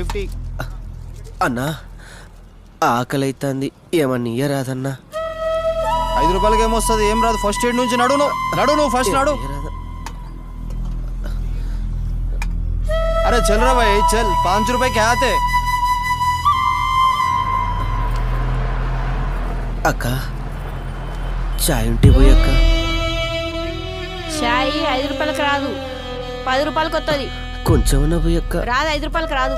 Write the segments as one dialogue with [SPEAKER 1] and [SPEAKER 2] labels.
[SPEAKER 1] 50.
[SPEAKER 2] అన్నా ఆకలి అవుతుంది, ఏమన్నా ఇయ్యరాదన్నా?
[SPEAKER 1] 5 రూపాయలకి ఏమొస్తుంది? ఏం రాదు. ఫస్ట్ ఎయిడ్ నుంచి నడు నువ్వు ఫస్ట్ నడు. अरे चल रहा भाई, चल. 5 रुपए क्या आते?
[SPEAKER 2] అక్క చాయ్ ఉంటే పోయి అక్క.
[SPEAKER 3] చాయ్ 5 రూపాయలకు రాదు, 10 రూపాయలకు వస్తుంది.
[SPEAKER 2] కొంచెమన్నా పోయి అక్క.
[SPEAKER 3] రాదు, 5 రూపాయలకు రాదు.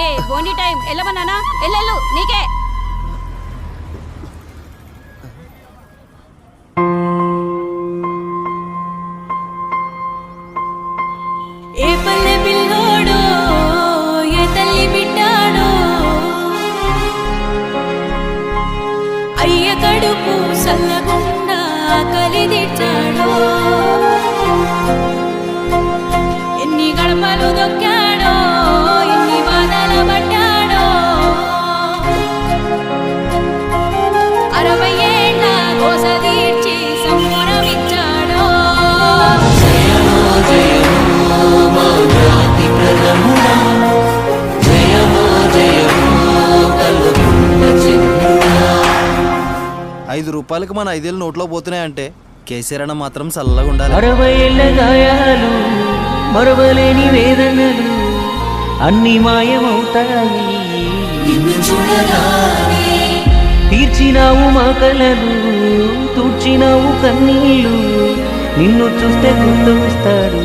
[SPEAKER 3] ఏ బోండి టైం వెళ్ళమన్నానా? వెళ్ళు నీకే.
[SPEAKER 4] ఏ పల్లె పిల్లోడో ఏ తల్లి బిడ్డాడో అయ్య కడుపు సల్లగుండా కలిదిచ్చాడో ఎన్ని గడపలు దొక్కాడో ఎన్ని బాధల పడ్డాడో 60 ఏళ్ళ కోస తీర్చి సంబరమిచ్చాడో
[SPEAKER 1] ఐదు రూపాయలకి మన 5 ఏళ్ళు నోట్లో పోతున్నాయంటే కేసీఆర్ అన్న మాత్రం చల్లగా ఉండాలి.
[SPEAKER 5] 60 ఏళ్ళ గాయాలు మరవలేని వేదనలు అన్ని మాయమవుతాయి. తీర్చినావు మా కలలు, తూర్చినావు కన్నీళ్ళు, నిన్ను చూస్తే గుర్తొస్తాడు.